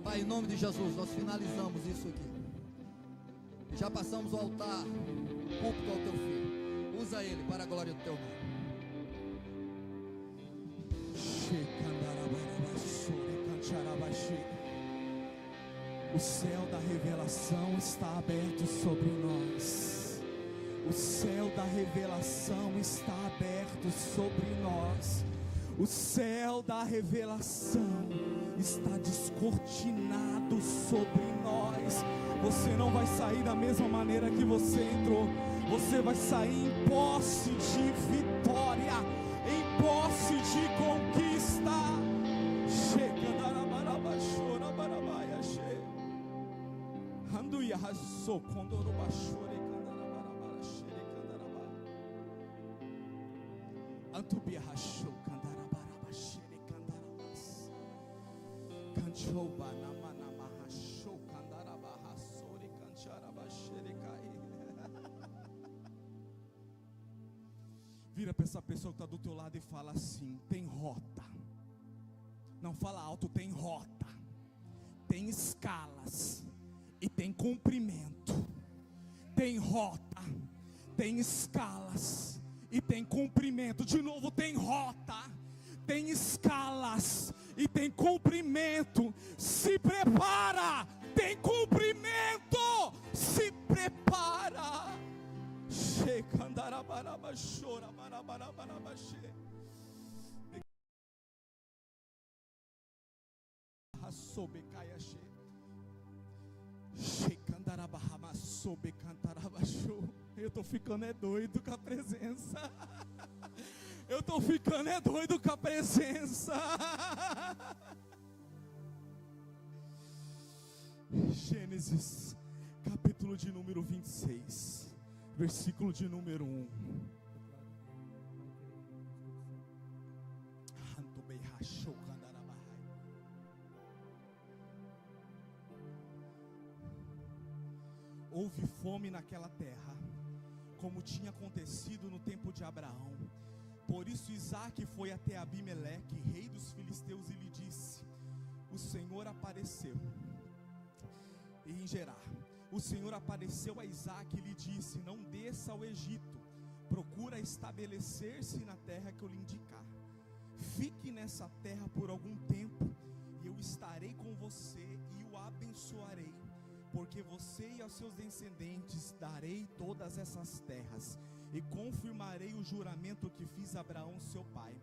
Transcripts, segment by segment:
Pai, em nome de Jesus, nós finalizamos isso aqui. E já passamos o altar púlpito ao teu filho. Usa ele para a glória do teu nome. O céu da revelação está aberto sobre nós. O céu da revelação está aberto sobre nós. O céu da revelação está descortinado sobre nós. Você não vai sair da mesma maneira que você entrou. Você vai sair em posse de vitória, em posse de conquista. Vira para essa pessoa que está do teu lado e fala assim: tem rota. Não fala alto, tem rota, tem escalas e tem comprimento. Tem rota, tem escalas e tem comprimento. De novo, tem rota, tem escalas e tem comprimento. Se prepara, tem comprimento. Se prepara. Eu tô ficando é doido com a presença. Eu tô ficando é doido com a presença. Gênesis, capítulo de número 26, versículo de número 1. Houve fome naquela terra, como tinha acontecido no tempo de Abraão. Por isso Isaque foi até Abimeleque, rei dos filisteus, e lhe disse: o Senhor apareceu. E em Gerar, o Senhor apareceu a Isaque e lhe disse: não desça ao Egito, procura estabelecer-se na terra que eu lhe indicar. Fique nessa terra por algum tempo, e eu estarei com você e o abençoarei, porque você e aos seus descendentes darei todas essas terras, e confirmarei o juramento que fiz a Abraão seu pai.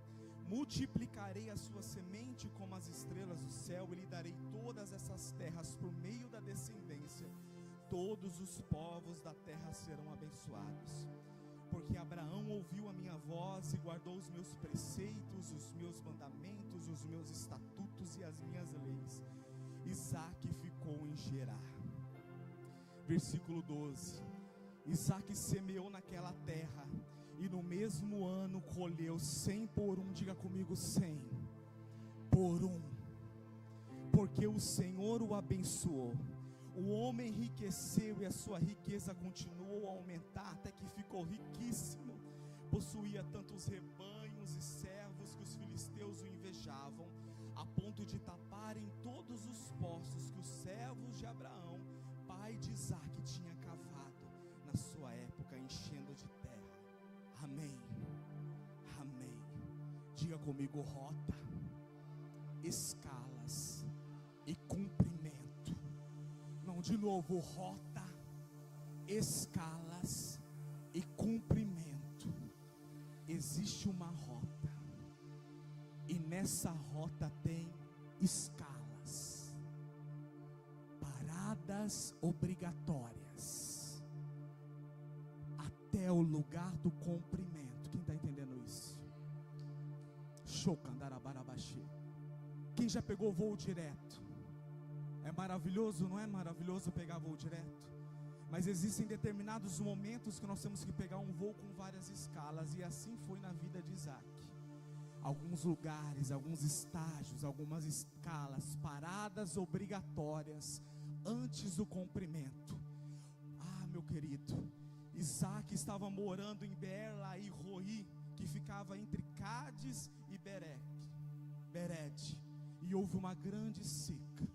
Multiplicarei a sua semente como as estrelas do céu, e lhe darei todas essas terras por meio da descendência. Todos os povos da terra serão abençoados, porque Abraão ouviu a minha voz e guardou os meus preceitos, os meus mandamentos, os meus estatutos e as minhas leis. Isaque ficou em Gerar. Versículo 12. Isaque semeou naquela terra, e no mesmo ano colheu 100 por um. Diga comigo: 100 por um. Porque o Senhor o abençoou. O homem enriqueceu e a sua riqueza continuou a aumentar, até que ficou riquíssimo. Possuía tantos rebanhos e servos que os filisteus o invejavam, a ponto de taparem todos os poços que os servos de Abraão, pai de Isaque, tinha cavado na sua época, enchendo de terra. Amém. Amém. Diga comigo: rota, escalas e cumprimento. Não, de novo: rota, escalas e cumprimento. Existe uma rota, e nessa rota tem escalas, paradas obrigatórias, até o lugar do cumprimento. Quem está entendendo isso? Quem já pegou voo direto? É maravilhoso, não é maravilhoso pegar voo direto? Mas existem determinados momentos que nós temos que pegar um voo com várias escalas, e assim foi na vida de Isaque. Alguns lugares, alguns estágios, algumas escalas, paradas obrigatórias antes do cumprimento. Ah, meu querido, Isaque estava morando em Beer-Lahai-Roi, que ficava entre Cádiz e Bered, e houve uma grande seca.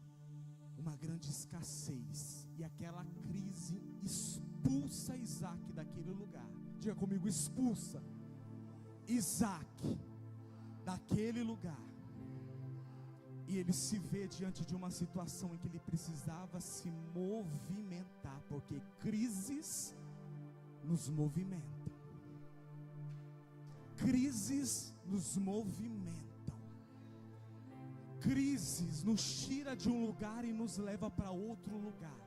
grande escassez, e aquela crise expulsa Isaac daquele lugar. Diga comigo: expulsa Isaac daquele lugar. E ele se vê diante de uma situação em que ele precisava se movimentar, porque crises nos movimentam. Crises nos movimentam. Crises nos tira de um lugar e nos leva para outro lugar.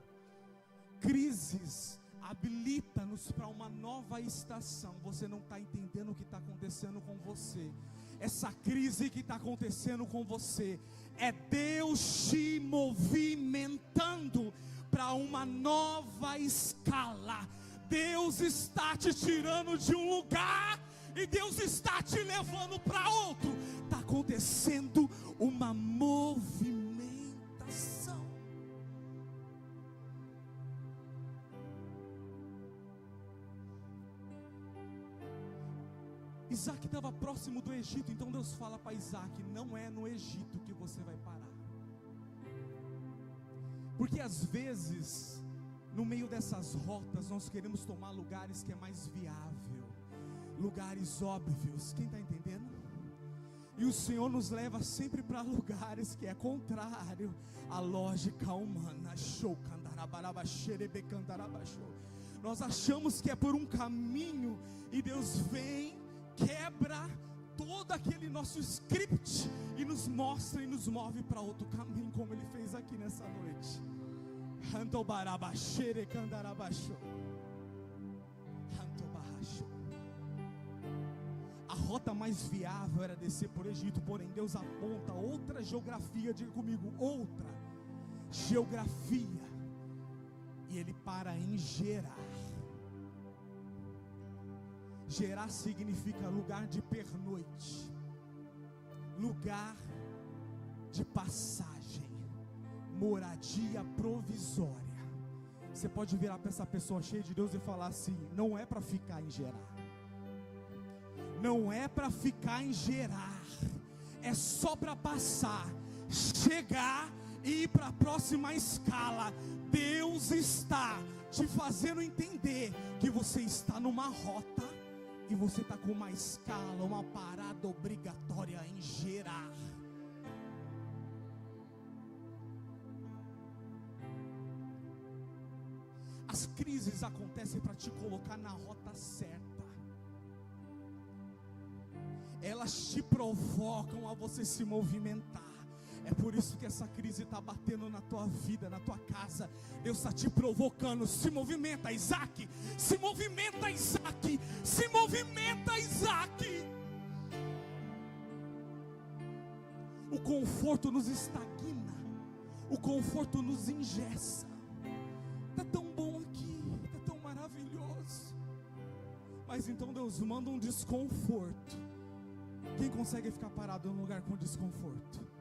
Crises habilita-nos para uma nova estação. Você não está entendendo o que está acontecendo com você. Essa crise que está acontecendo com você é Deus te movimentando para uma nova escala. Deus está te tirando de um lugar e Deus está te levando para outro. Está acontecendo uma movimentação. Isaac estava próximo do Egito, então Deus fala para Isaac: não é no Egito que você vai parar. Porque às vezes, no meio dessas rotas, nós queremos tomar lugares que é mais viável, lugares óbvios. Quem está entendendo? E o Senhor nos leva sempre para lugares que é contrário à lógica humana. Nós achamos que é por um caminho, e Deus vem, quebra todo aquele nosso script e nos mostra e nos move para outro caminho, como Ele fez aqui nessa noite. A rota mais viável era descer por Egito, porém Deus aponta outra geografia. Diga comigo: outra geografia. E Ele para em Gerar. Gerar significa lugar de pernoite, lugar de passagem, moradia provisória. Você pode virar para essa pessoa cheia de Deus e falar assim: não é para ficar em Gerar, não é para ficar em Gerar, é só para passar, chegar e ir para a próxima escala. Deus está te fazendo entender que você está numa rota e você está com uma escala, uma parada obrigatória em Gerar. As crises acontecem para te colocar na rota certa. Elas te provocam a você se movimentar. É por isso que essa crise está batendo na tua vida, na tua casa. Deus está te provocando. Se movimenta, Isaac. Se movimenta, Isaac. Se movimenta, Isaac. O conforto nos estagna. O conforto nos engessa. Está tão bom aqui, está tão maravilhoso. Mas então Deus manda um desconforto. Quem consegue ficar parado num lugar com desconforto?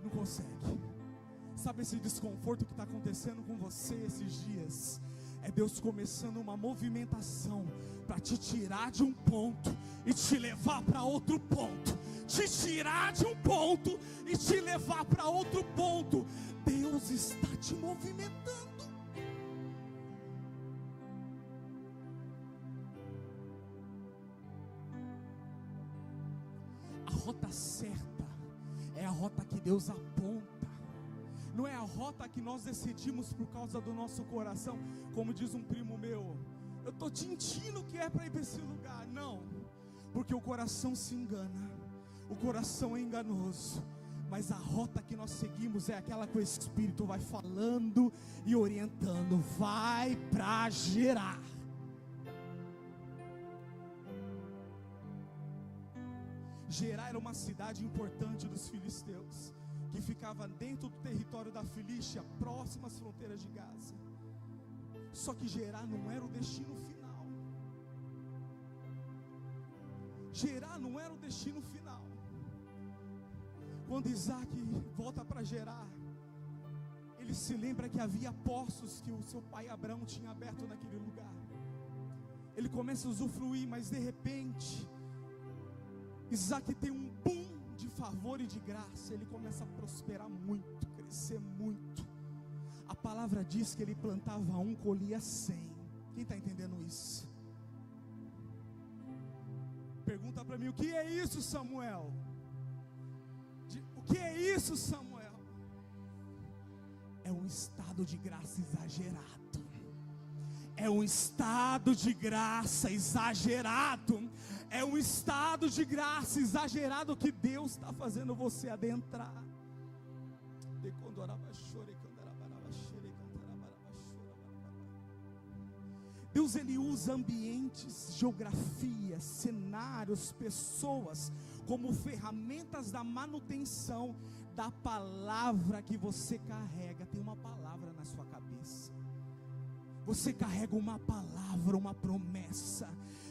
Não consegue. Sabe esse desconforto que está acontecendo com você esses dias? É Deus começando uma movimentação para te tirar de um ponto e te levar para outro ponto. Te tirar de um ponto e te levar para outro ponto. Deus está te movimentando. A rota certa é a rota que Deus aponta. Não é a rota que nós decidimos por causa do nosso coração. Como diz um primo meu: eu estou sentindo que é para ir para esse lugar. Não, porque o coração se engana. O coração é enganoso. Mas a rota que nós seguimos é aquela que o Espírito vai falando e orientando. Vai para Gerar. Gerar era uma cidade importante dos filisteus, que ficava dentro do território da Filístia, próximo às fronteiras de Gaza. Só que Gerar não era o destino final. Gerar não era o destino final. Quando Isaac volta para Gerar, ele se lembra que havia poços que o seu pai Abraão tinha aberto naquele lugar. Ele começa a usufruir, mas de repente Isaac tem um boom de favor e de graça. Ele começa a prosperar muito, crescer muito. palavra diz que ele plantava um, colhia 100. Quem está entendendo isso? Pergunta para mim, o que é isso, Samuel? O que é isso, Samuel? É um estado de graça exagerado. É um estado de graça exagerado. É um estado de graça exagerado que Deus está fazendo você adentrar. Deus, ele usa ambientes, geografias, cenários, pessoas como ferramentas da manutenção da palavra que você carrega. Tem uma palavra na sua cabeça. Você carrega uma palavra, uma promessa,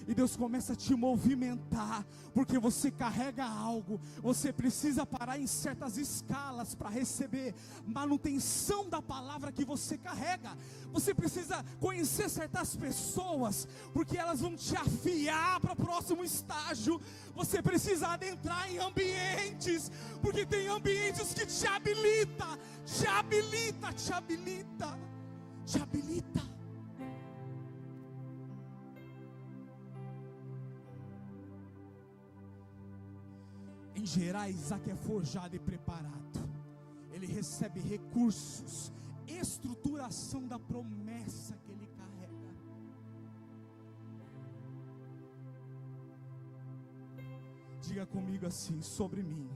e Deus começa a te movimentar, porque você carrega algo. Você precisa parar em certas escalas para receber manutenção da palavra que você carrega. Você precisa conhecer certas pessoas, porque elas vão te afiar para o próximo estágio. Você precisa adentrar em ambientes, porque tem ambientes que te habilita, te habilita, te habilita, te habilita. Em gerar, Isaac é forjado e preparado. Ele recebe recursos, estruturação da promessa que ele carrega. Diga comigo assim: sobre mim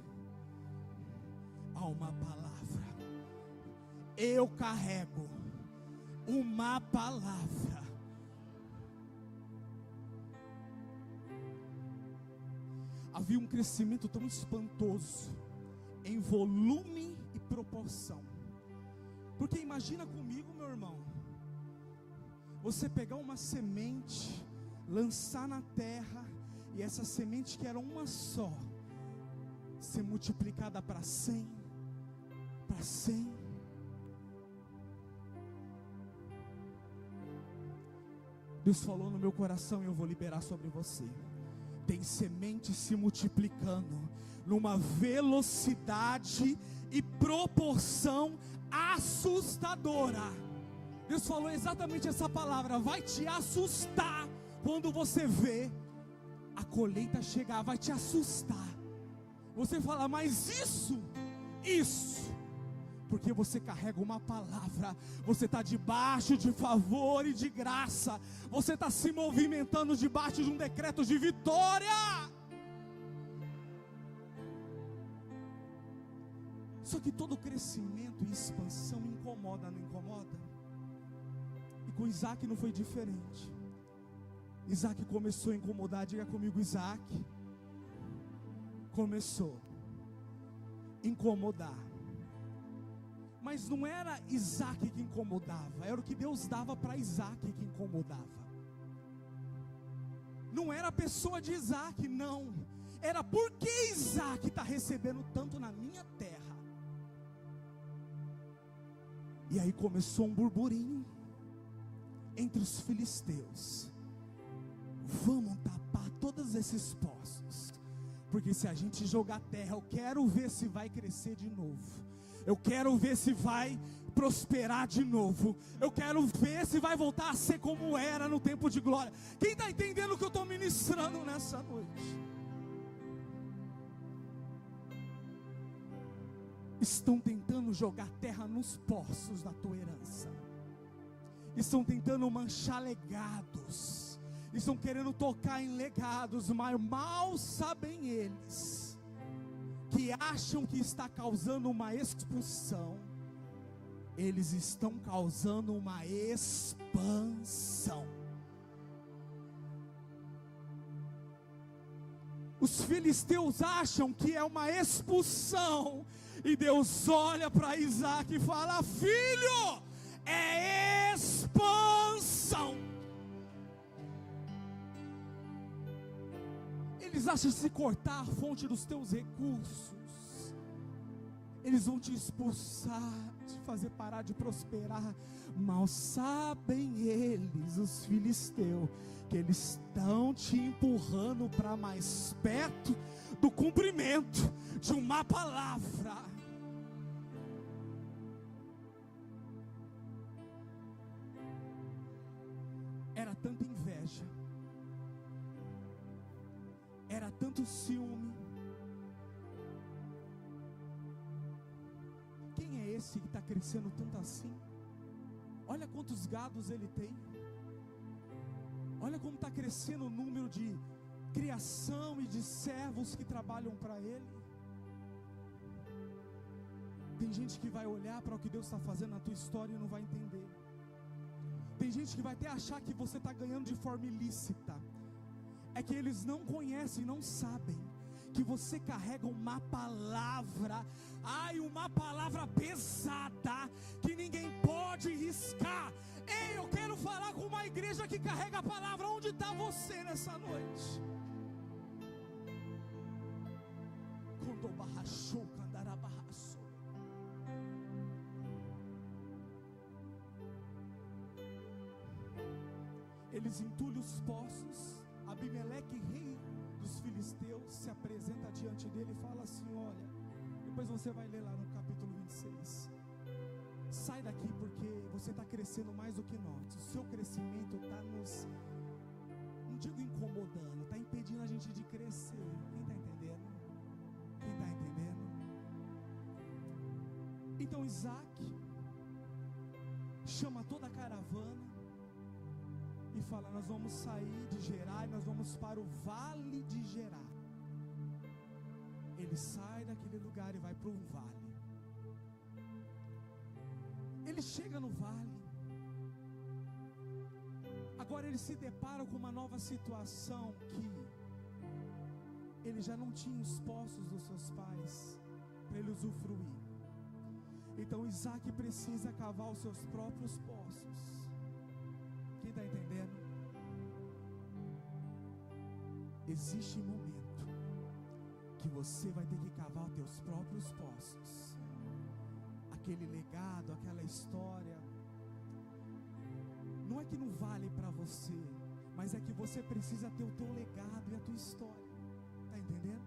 há uma palavra. Eu carrego uma palavra. Havia um crescimento tão espantoso em volume e proporção. Porque imagina comigo, meu irmão, você pegar uma semente, lançar na terra, e essa semente que era uma só, ser multiplicada para 100, para 100. Deus falou no meu coração e eu vou liberar sobre você. Tem semente se multiplicando numa velocidade e proporção assustadora. Deus falou exatamente essa palavra. Vai te assustar quando você vê a colheita chegar. Vai te assustar. Você fala, mas isso, porque você carrega uma palavra. Você está debaixo de favor e de graça. Você está se movimentando debaixo de um decreto de vitória. Só que todo crescimento e expansão incomoda, não incomoda? E com Isaac não foi diferente. Isaac começou a incomodar. Diga comigo, Isaac começou a incomodar. Mas não era Isaac que incomodava, era o que Deus dava para Isaac que incomodava. Não era a pessoa de Isaac, não. Era porque Isaac está recebendo tanto na minha terra. E aí começou um burburinho entre os filisteus. Vamos tapar todos esses poços, porque se a gente jogar terra, eu quero ver se vai crescer de novo. Eu quero ver se vai prosperar de novo. Eu quero ver se vai voltar a ser como era no tempo de glória. Quem está entendendo o que eu estou ministrando nessa noite? Estão tentando jogar terra nos poços da tua herança. Estão tentando manchar legados. Estão querendo tocar em legados, mas mal sabem eles que acham que está causando uma expulsão. Eles estão causando uma expansão. Os filisteus acham que é uma expulsão, e Deus olha para Isaac e fala: filho, é expansão. Eles acham que se cortar a fonte dos teus recursos, eles vão te expulsar, te fazer parar de prosperar. Mal sabem eles, os filisteus, que eles estão te empurrando para mais perto do cumprimento de uma palavra. inveja, era tanto ciúme. Quem é esse que está crescendo tanto assim? Olha quantos gados ele tem. Olha como está crescendo o número de criação e de servos que trabalham para ele. Tem gente que vai olhar para o que Deus está fazendo na tua história e não vai entender. Tem gente que vai até achar que você está ganhando de forma ilícita. É que eles não conhecem, não sabem que você carrega uma palavra, uma palavra pesada, que ninguém pode riscar. Ei, eu quero falar com uma igreja que carrega a palavra. Onde está você nessa noite? Quando barrachou, candará barraçou. Eles entulham os poços. Abimeleque, rei dos filisteus, se apresenta diante dele e fala assim: olha, depois você vai ler lá no capítulo 26, sai daqui porque você está crescendo mais do que nós. O seu crescimento está nos, não digo incomodando, está impedindo a gente de crescer. Quem está entendendo? Quem está entendendo? Então Isaac chama toda a caravana e fala: nós vamos sair de Gerar e nós vamos para o vale de Gerar. Ele sai daquele lugar e vai para um vale. Ele chega no vale. Agora ele se depara com uma nova situação, que ele já não tinha os poços dos seus pais para ele usufruir. Então Isaac precisa cavar os seus próprios poços. Quem está entendendo? Existe um momento que você vai ter que cavar os teus próprios poços. Aquele legado, aquela história, não é que não vale para você, mas é que você precisa ter o teu legado e a tua história. Está entendendo?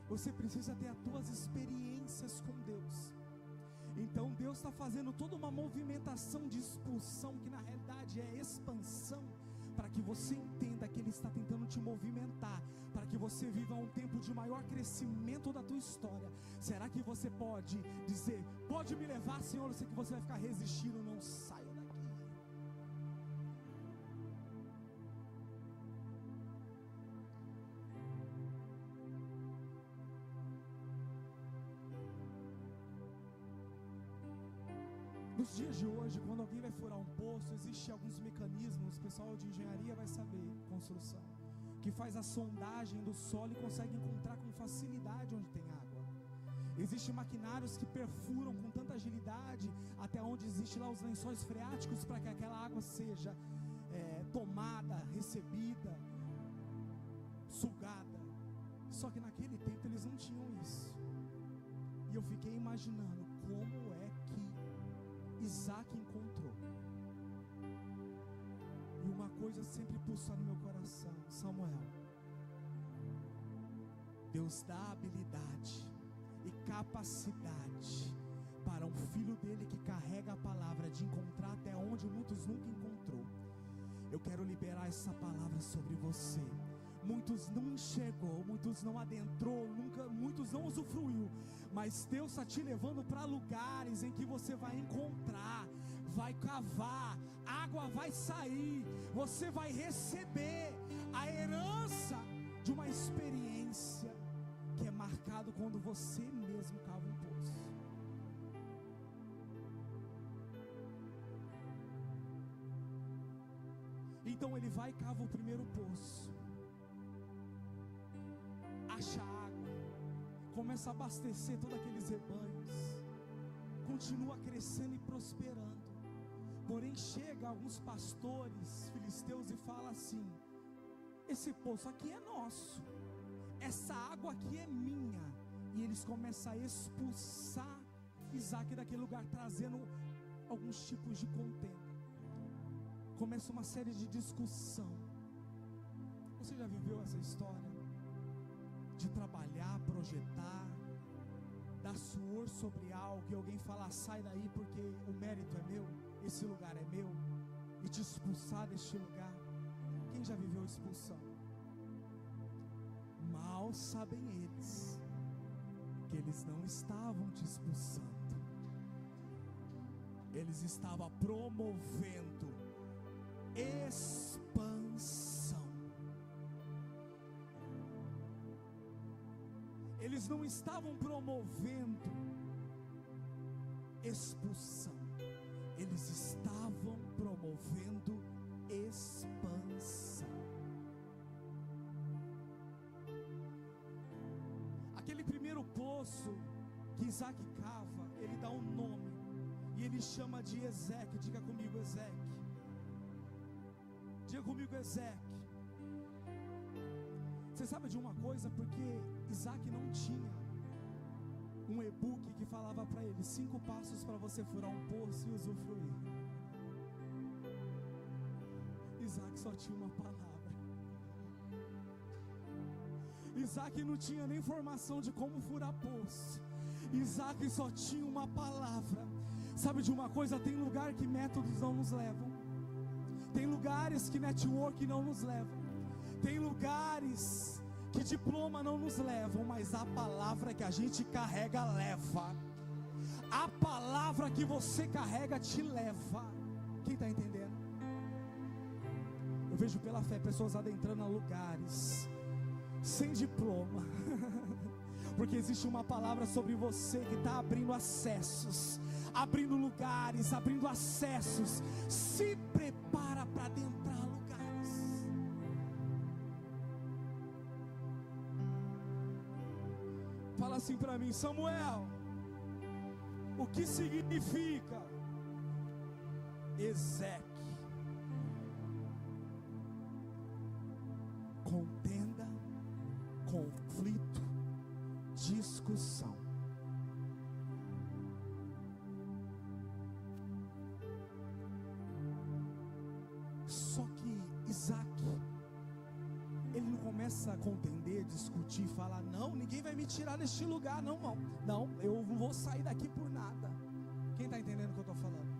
Você precisa ter as tuas experiências com Deus. Então Deus está fazendo toda uma movimentação de expulsão, que na realidade é expansão, para que você entenda que Ele está tentando te movimentar, para que você viva um tempo de maior crescimento da tua história. Será que você pode dizer: pode me levar, Senhor? Eu sei que você vai ficar resistindo. Não saia daqui. Nos dias de hoje, quando alguém vai furar um poço, existem alguns mecanismos, o pessoal de engenharia vai saber, construção, que faz a sondagem do solo e consegue encontrar com facilidade onde tem água. Existem maquinários que perfuram com tanta agilidade até onde existe lá os lençóis freáticos, para que aquela água seja tomada, recebida, sugada. Só que naquele tempo eles não tinham isso. E eu fiquei imaginando como é que Isaac encontrou. E uma coisa sempre pulsa no meu coração: Samuel, Deus dá habilidade e capacidade para um filho dele que carrega a palavra de encontrar até onde muitos nunca encontrou. Eu quero liberar essa palavra sobre você. Muitos não enxergou, muitos não adentrou, muitos não usufruiu, mas Deus está te levando para lugares em que você vai encontrar, vai cavar, água vai sair, você vai receber a herança de uma experiência que é marcado quando você mesmo cava um poço. Então ele vai e cava o primeiro poço, acha água, começa a abastecer todos aqueles rebanhos, continua crescendo e prosperando. Porém chega alguns pastores filisteus e fala assim: esse poço aqui é nosso, essa água aqui é minha. E eles começam a expulsar Isaac daquele lugar, trazendo alguns tipos de contenda. Começa uma série de discussão. Você já viveu essa história? De trabalhar, projetar, dar suor sobre algo e alguém falar: sai daí porque o mérito é meu, esse lugar é meu, e te expulsar deste lugar. Quem já viveu expulsão? Mal sabem eles que eles não estavam te expulsando, eles estavam promovendo expansão. Eles não estavam promovendo expulsão, eles estavam promovendo expansão. Aquele primeiro poço que Isaac cava, ele dá um nome, e ele chama de Ezeque. Diga comigo, Ezeque. Diga comigo, Ezeque. Você sabe de uma coisa? Porque Isaac não tinha um e-book que falava para ele 5 passos para você furar um poço e usufruir. Isaac só tinha uma palavra. Isaac não tinha nem formação de como furar poço. Isaac só tinha uma palavra. Sabe de uma coisa? Tem lugar que métodos não nos levam. Tem lugares que network não nos levam. Tem lugares que diploma não nos levam. Mas a palavra que a gente carrega leva. A palavra que você carrega te leva. Quem está entendendo? Eu vejo pela fé pessoas adentrando a lugares sem diploma, porque existe uma palavra sobre você que está abrindo acessos, abrindo lugares, abrindo acessos. Se prepara para adentrar lugares. Fala assim para mim, Samuel, o que significa Ezeque? Contenda, conflito, discussão. Só que Isaac, ele não começa a contender, discutir, falar, não, ninguém vai me tirar deste lugar, não, não, não, eu não vou sair daqui por nada. Quem está entendendo o que eu estou falando?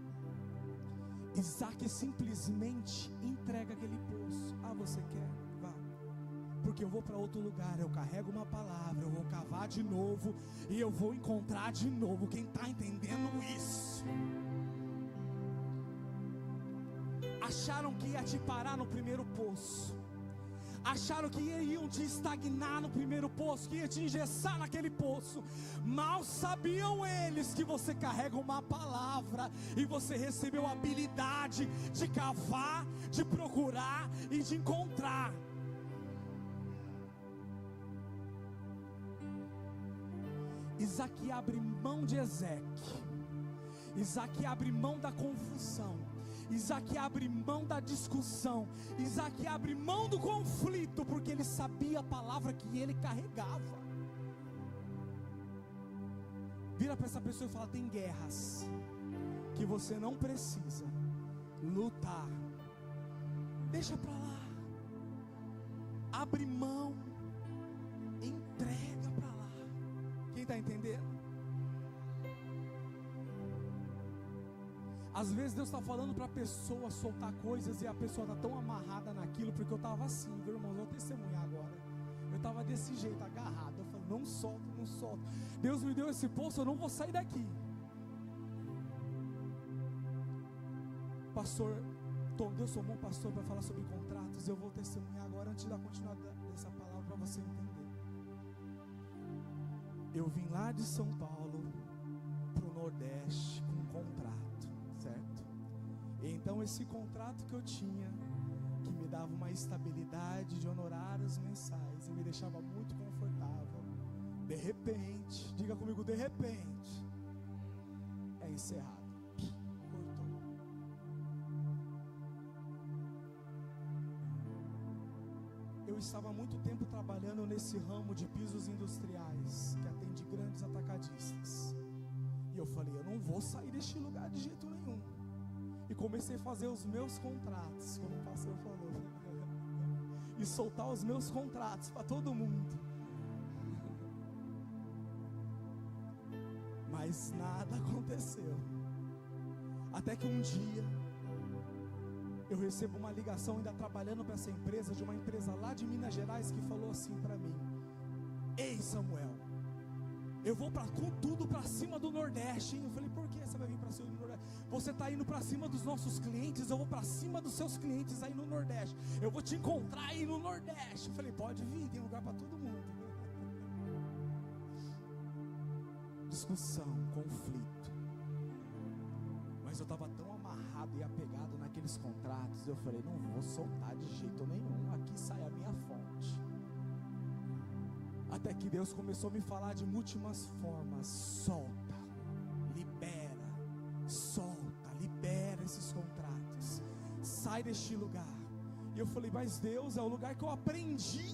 Isaac simplesmente entrega aquele poço. Ah, você quer? Vá. Porque eu vou para outro lugar, eu carrego uma palavra, eu vou cavar de novo e eu vou encontrar de novo. Quem está entendendo isso? Acharam que ia te parar no primeiro poço, acharam que iam te estagnar no primeiro poço, que ia te engessar naquele poço. Mal sabiam eles que você carrega uma palavra e você recebeu a habilidade de cavar, de procurar e de encontrar. Isaac abre mão de Ezeque. Isaac abre mão da confusão. Isaac abre mão da discussão. Isaac abre mão do conflito, porque ele sabia a palavra que ele carregava. Vira para essa pessoa e fala: tem guerras que você não precisa lutar. Deixa para lá. Abre mão. Entrega para lá. Quem está entendendo? Às vezes Deus está falando para a pessoa soltar coisas e a pessoa está tão amarrada naquilo. Porque eu estava assim, viu, irmãos? Vou testemunhar agora. Eu estava desse jeito, agarrado. Eu falei: não solto, não solto. Deus me deu esse poço, eu não vou sair daqui. Pastor Tom, Deus tomou um pastor para falar sobre contratos. Eu vou testemunhar agora antes da continuidade dessa palavra para você entender. Eu vim lá de São Paulo para o Nordeste com um contrato, certo? Então esse contrato que eu tinha, que me dava uma estabilidade de honorários mensais e me deixava muito confortável, de repente, diga comigo, de repente, é encerrado. Cortou. Eu estava há muito tempo trabalhando nesse ramo de pisos industriais, que atende grandes atacadistas. E eu falei: eu não vou sair deste lugar de jeito nenhum. E comecei a fazer os meus contratos, como o pastor falou, e soltar os meus contratos para todo mundo. Mas nada aconteceu. Até que um dia eu recebo uma ligação ainda trabalhando para essa empresa, de uma empresa lá de Minas Gerais, que falou assim para mim: ei Samuel, eu vou com tudo para cima do Nordeste, hein? Eu falei: por que você vai vir para cima do Nordeste? Você está indo para cima dos nossos clientes, eu vou para cima dos seus clientes aí no Nordeste, eu vou te encontrar aí no Nordeste. Eu falei: pode vir, tem lugar para todo mundo. Discussão, conflito, mas eu estava tão amarrado e apegado naqueles contratos, eu falei: não vou soltar de jeito nenhum, aqui sai a minha fonte. Até que Deus começou a me falar de múltiplas formas: solta, libera, solta, libera esses contratos, sai deste lugar. E eu falei: mas Deus, é o lugar que eu aprendi,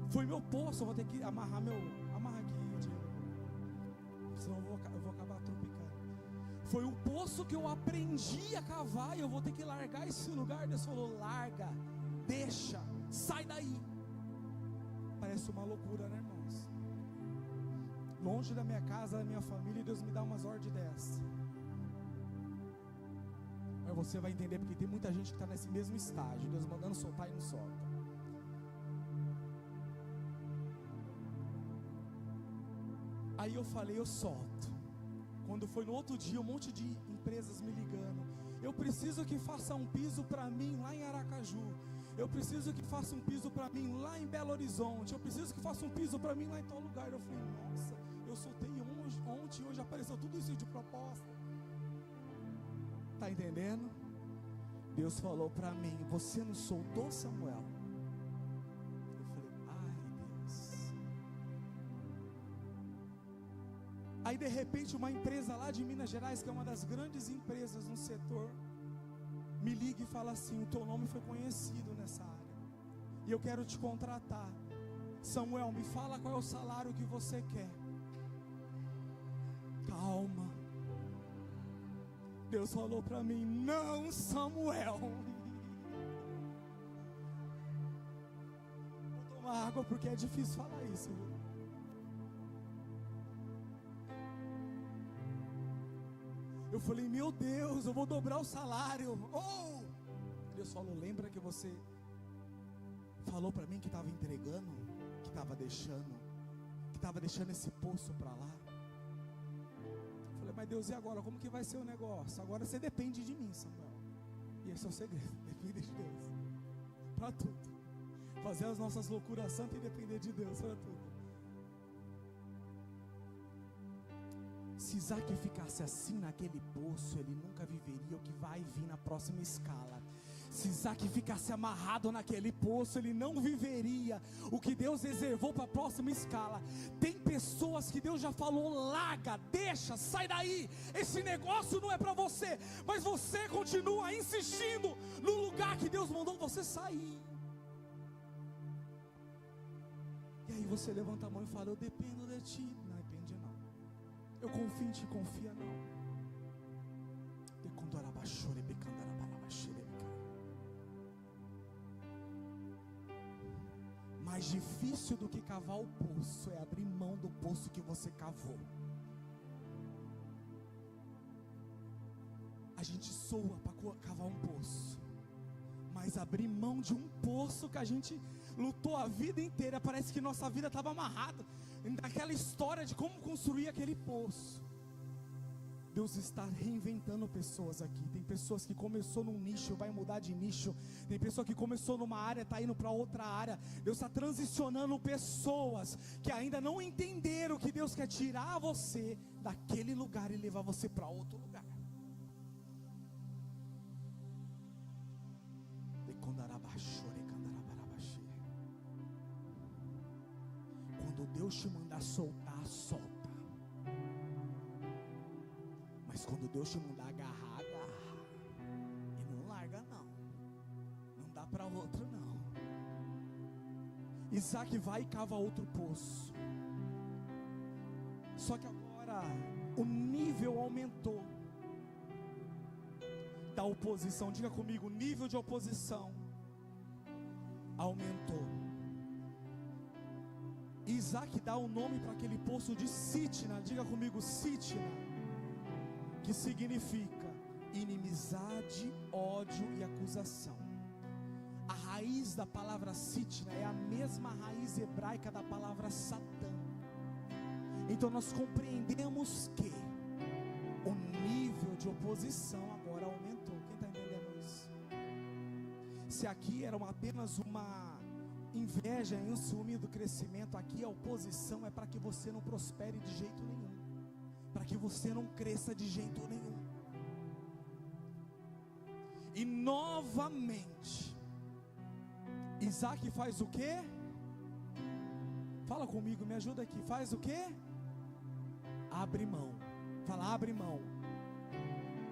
foi meu poço. Eu vou ter que amarra aqui, senão eu vou acabar tropicando. Foi o poço que eu aprendi a cavar, e eu vou ter que largar esse lugar. Deus falou: larga, deixa, sai daí. Parece uma loucura, né, irmãos? Longe da minha casa, da minha família, e Deus me dá umas ordens dessas. Mas você vai entender, porque tem muita gente que está nesse mesmo estágio, Deus mandando soltar e não solta. Aí eu falei: eu solto. Quando foi no outro dia, um monte de empresas me ligando: eu preciso que faça um piso para mim lá em Aracaju, eu preciso que faça um piso para mim lá em Belo Horizonte, eu preciso que faça um piso para mim lá em tal lugar. Eu falei: nossa, eu soltei ontem, hoje apareceu tudo isso de proposta. Está entendendo? Deus falou para mim: você não soltou, Samuel? Eu falei: ai Deus. Aí de repente uma empresa lá de Minas Gerais, que é uma das grandes empresas no setor, me liga e fala assim: o teu nome foi conhecido nessa área, e eu quero te contratar. Samuel, me fala qual é o salário que você quer. Calma. Deus falou para mim: não, Samuel. Vou tomar água porque é difícil falar isso, viu? Eu falei: meu Deus, eu vou dobrar o salário. Oh! Deus falou: lembra que você falou para mim que estava entregando, que estava deixando esse poço para lá? Eu falei: mas Deus, e agora? Como que vai ser o negócio? Agora você depende de mim, Samuel. E esse é o segredo: depende de Deus para tudo. Fazer as nossas loucuras santas e depender de Deus para tudo. Se Isaac ficasse assim naquele poço, ele nunca viveria o que vai vir na próxima escala. Se Isaac ficasse amarrado naquele poço, ele não viveria o que Deus reservou para a próxima escala. Tem pessoas que Deus já falou: larga, deixa, sai daí, esse negócio não é para você, mas você continua insistindo no lugar que Deus mandou você sair. E aí você levanta a mão e fala: eu dependo de ti. Não depende não. Eu confio em ti, confia não. Mais difícil do que cavar o poço é abrir mão do poço que você cavou. A gente soa para cavar um poço, mas abrir mão de um poço que a gente lutou a vida inteira, parece que nossa vida estava amarrada naquela história de como construir aquele poço. Deus está reinventando pessoas aqui. Tem pessoas que começou num nicho, vai mudar de nicho. Tem pessoa que começou numa área, está indo para outra área. Deus está transicionando pessoas que ainda não entenderam que Deus quer tirar você daquele lugar e levar você para outro lugar. Quando Deus te mandar soltar, solta. Mas quando Deus te mandar agarrar, agarra. E não larga não. Não dá para outro não. Isaac vai e cava outro poço. Só que agora o nível aumentou da oposição. Diga comigo: o nível de oposição aumentou. Isaac dá o nome para aquele poço de Sitna. Diga comigo: Sitna, que significa inimizade, ódio e acusação. A raiz da palavra sitna é a mesma raiz hebraica da palavra Satã. Então nós compreendemos que o nível de oposição agora aumentou. Quem está entendendo isso? Se aqui era apenas uma inveja e um ciúme do crescimento, aqui a oposição é para que você não prospere de jeito nenhum, para que você não cresça de jeito nenhum. E novamente Isaac faz o quê? Fala comigo, me ajuda aqui. Faz o quê? Abre mão. Fala, abre mão.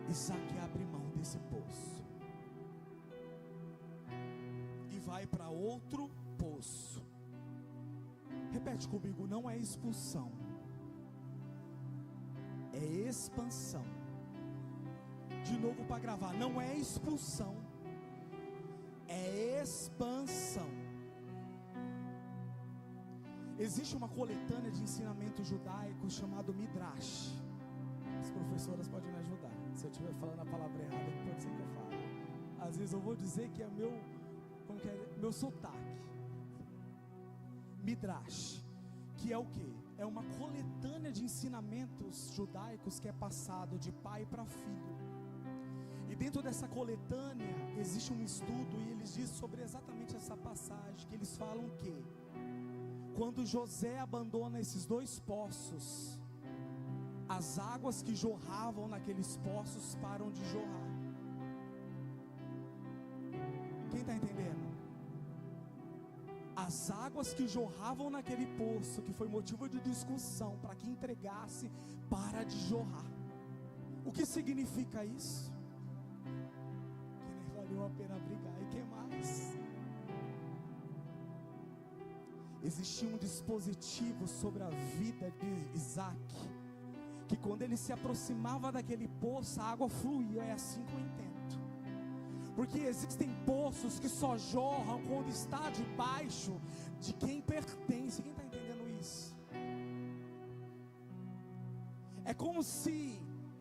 Isaac abre mão desse poço e vai para outro poço. Repete comigo, não é expulsão, é expansão. De novo para gravar, não é expulsão, é expansão. Existe uma coletânea de ensinamento judaico chamado Midrash. As professoras podem me ajudar. Se eu estiver falando a palavra errada, pode ser que eu fale. Às vezes eu vou dizer que é meu sotaque. Midrash, que é o que? É uma coletânea de ensinamentos judaicos que é passado de pai para filho. E dentro dessa coletânea existe um estudo e eles dizem sobre exatamente essa passagem, que eles falam que quando José abandona esses dois poços, as águas que jorravam naqueles poços param de jorrar. Quem está entendendo? As águas que jorravam naquele poço, que foi motivo de discussão para que entregasse, para de jorrar. O que significa isso? Que nem valeu a pena brigar. E que mais? Existia um dispositivo sobre a vida de Isaac, que quando ele se aproximava daquele poço, a água fluía. É assim que eu entendo. Porque existem poços que só jorram quando está debaixo de quem pertence. Quem está entendendo isso? É como se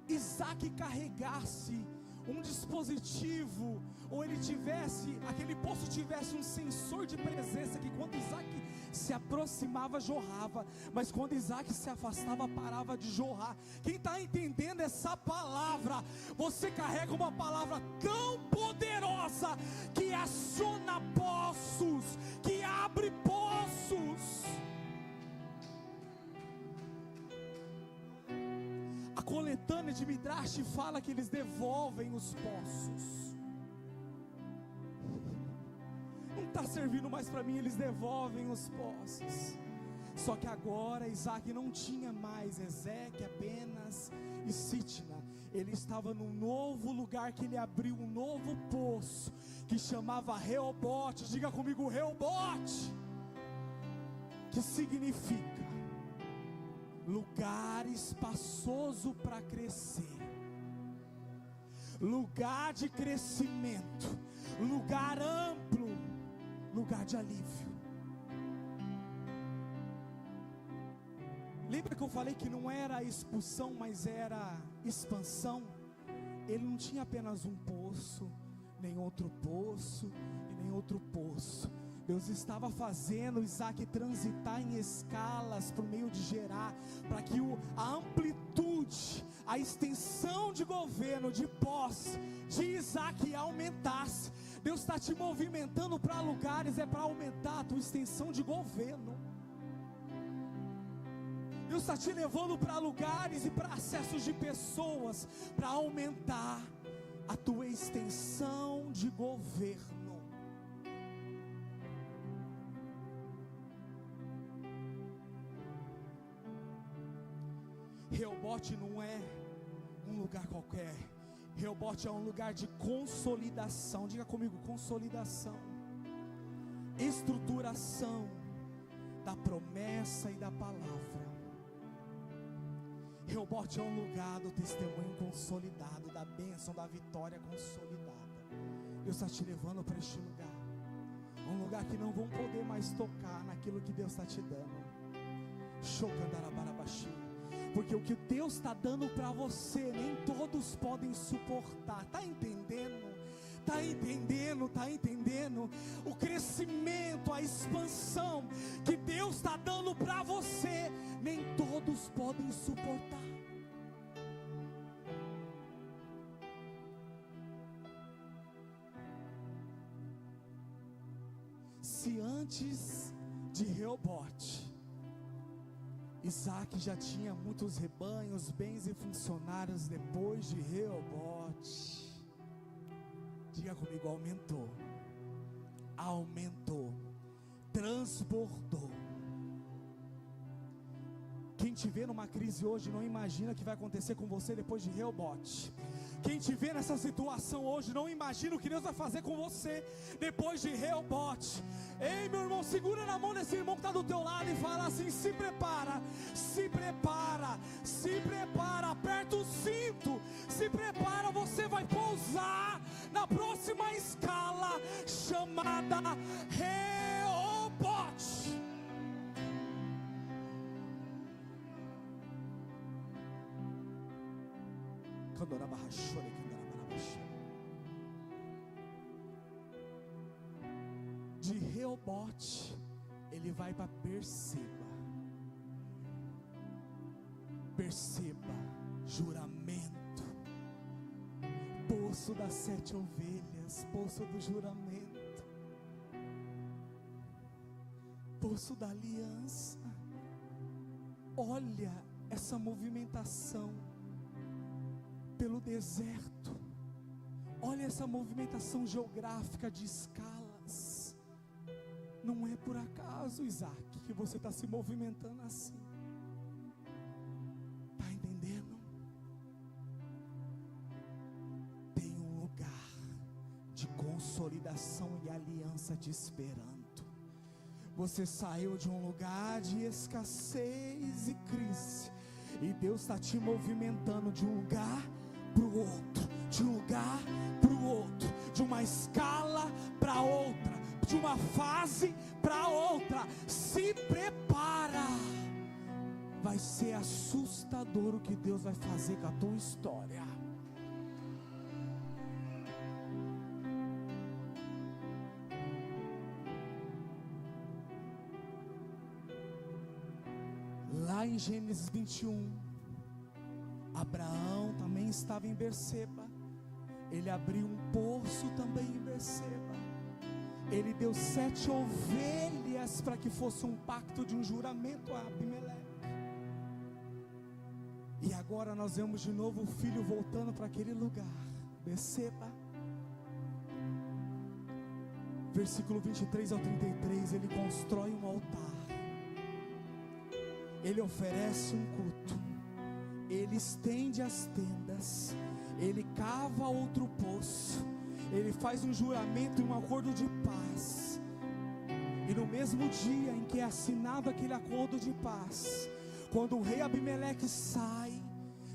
Isaac carregasse um dispositivo, ou ele tivesse, aquele poço tivesse um sensor de presença, que quando Isaac se aproximava, jorrava, mas quando Isaac se afastava, parava de jorrar. Quem está entendendo essa palavra? Você carrega uma palavra tão poderosa, que aciona poços, que abre poços. A coletânea de Midrash fala que eles devolvem os poços. Não está servindo mais para mim, eles devolvem os poços. Só que agora Isaac não tinha mais Ezeque apenas e Sitna. Ele estava num novo lugar, que ele abriu um novo poço, que chamava Reobote. Diga comigo, Reobote, que significa lugar espaçoso para crescer, lugar de crescimento, lugar amplo, lugar de alívio. Lembra que eu falei que não era expulsão, mas era expansão? Ele não tinha apenas um poço, nem outro poço, e nem outro poço. Deus estava fazendo Isaac transitar em escalas por meio de Gerar, para que a amplitude, a extensão de governo, de posse de Isaac aumentasse. Deus está te movimentando para lugares, é para aumentar a tua extensão de governo. Deus está te levando para lugares e para acessos de pessoas, para aumentar a tua extensão de governo. Reobote não é um lugar qualquer. Reobote é um lugar de consolidação. Diga comigo, consolidação, estruturação da promessa e da palavra. Reobote é um lugar do testemunho consolidado, da bênção, da vitória consolidada. Deus está te levando para este lugar, um lugar que não vão poder mais tocar naquilo que Deus está te dando. Porque o que Deus está dando para você, nem todos podem suportar. Está entendendo? Está entendendo? Está entendendo? O crescimento, a expansão que Deus está dando para você, nem todos podem suportar. Se antes de Reobote, Isaac já tinha muitos rebanhos, bens e funcionários, depois de Reobote, diga comigo, aumentou, aumentou, transbordou. Quem te vê numa crise hoje não imagina o que vai acontecer com você depois de Reobote. Quem te vê nessa situação hoje não imagina o que Deus vai fazer com você depois de Reobote. Ei, meu irmão, segura na mão desse irmão que está do teu lado e fala assim: se prepara, se prepara, se prepara, aperta o cinto, se prepara, você vai pousar na próxima escala chamada Reobote. De Reobote, ele vai para Berseba. Berseba, juramento, poço das 7 ovelhas, poço do juramento, poço da aliança. Olha essa movimentação pelo deserto, olha essa movimentação geográfica de escalas. Não é por acaso, Isaac, que você está se movimentando assim. Está entendendo? Tem um lugar de consolidação e aliança te esperando. Você saiu de um lugar de escassez e crise, e Deus está te movimentando de um lugar para o outro, de um lugar para o outro, de uma escala para outra, de uma fase para outra. Se prepara, vai ser assustador o que Deus vai fazer com a tua história. Lá em Gênesis 21, Abraão também estava em Berseba. Ele abriu um poço também em Berseba. Ele deu 7 ovelhas para que fosse um pacto de um juramento a Abimeleque. E agora nós vemos de novo o filho voltando para aquele lugar, Berseba. Versículo 23 ao 33, ele constrói um altar. Ele oferece um culto. Ele estende as tendas. Ele cava outro poço. Ele faz um juramento e um acordo de paz. E no mesmo dia em que é assinado aquele acordo de paz, quando o rei Abimeleque sai,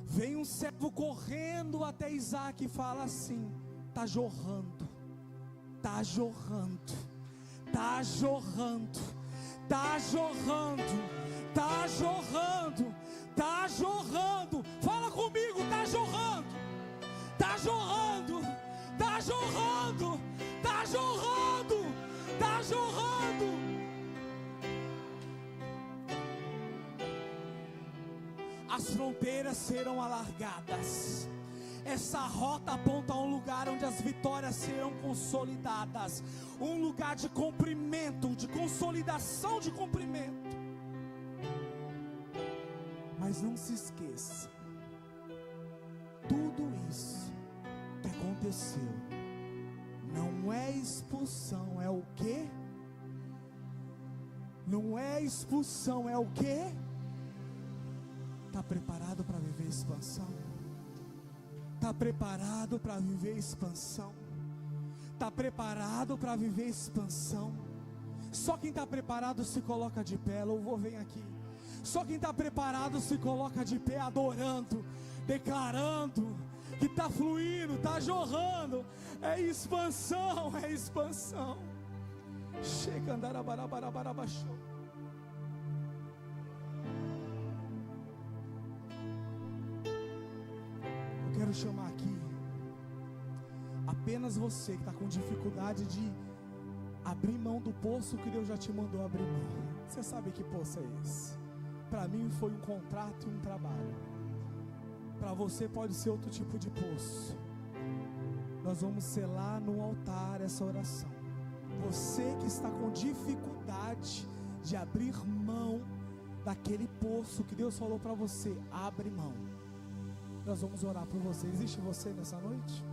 vem um servo correndo até Isaac e fala assim: está jorrando, está jorrando, está jorrando, está jorrando, está jorrando, está jorrando. Fala comigo, está jorrando, está jorrando, está jorrando, está jorrando, está jorrando. As fronteiras serão alargadas. Essa rota aponta a um lugar onde as vitórias serão consolidadas, um lugar de cumprimento, de consolidação de cumprimento. Mas não se esqueça, tudo isso que aconteceu não é expulsão, é o quê? Não é expulsão, é o quê? Está preparado para viver expansão? Está preparado para viver expansão? Está preparado para viver expansão? Só quem está preparado se coloca de pé. Louvor, vem aqui. Só quem está preparado se coloca de pé, adorando, declarando que está fluindo, está jorrando. É expansão, é expansão. Chega andar a barabarabarabachou. quero chamar aqui apenas você que está com dificuldade de abrir mão do poço que Deus já te mandou abrir mão. Você sabe que poço é esse? Para mim foi um contrato e um trabalho. Para você pode ser outro tipo de poço. Nós vamos selar no altar essa oração. Você que está com dificuldade de abrir mão daquele poço que Deus falou para você, abre mão. Nós vamos orar por você. Existe você nessa noite?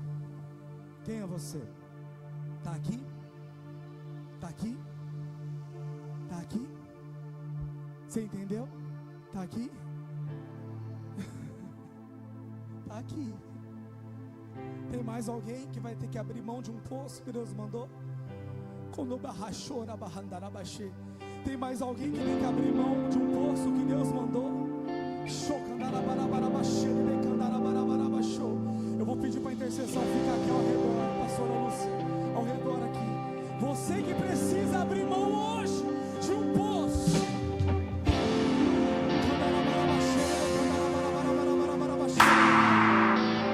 Quem é você? Está aqui? Está aqui? Está aqui? Você entendeu? Está aqui? Está aqui. Tem mais alguém que vai ter que abrir mão de um poço que Deus mandou? Tem mais alguém que tem que abrir mão de um poço que Deus mandou? Eu vou pedir para a intercessão ficar aqui ao redor, pastora Lúcia, ao redor aqui. Você que precisa abrir mão hoje de um poço.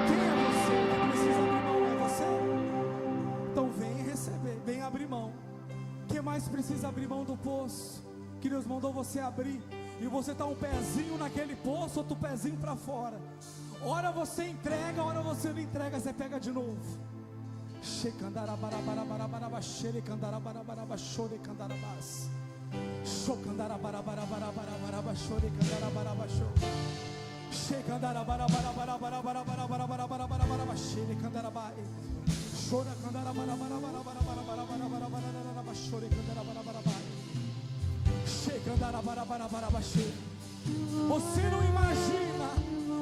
Quem é você que precisa abrir mão? É você? Então vem receber, vem abrir mão. Quem mais precisa abrir mão do poço que Deus mandou você abrir? E você está um pezinho naquele poço, outro pezinho para fora. Ora você entrega, ora você não entrega, você pega de novo. Você não imagina,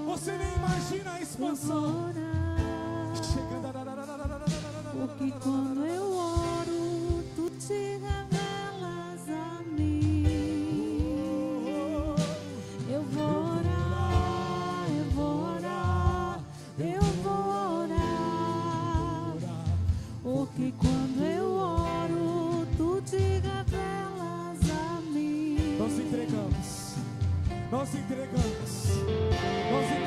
você nem imagina a expansão. Porque quando eu oro, tu te revelas a mim. Eu vou orar, eu vou orar, eu vou orar. Porque quando eu oro, tu te revelas a mim. Nós entregamos, nós entregamos, nós entregamos.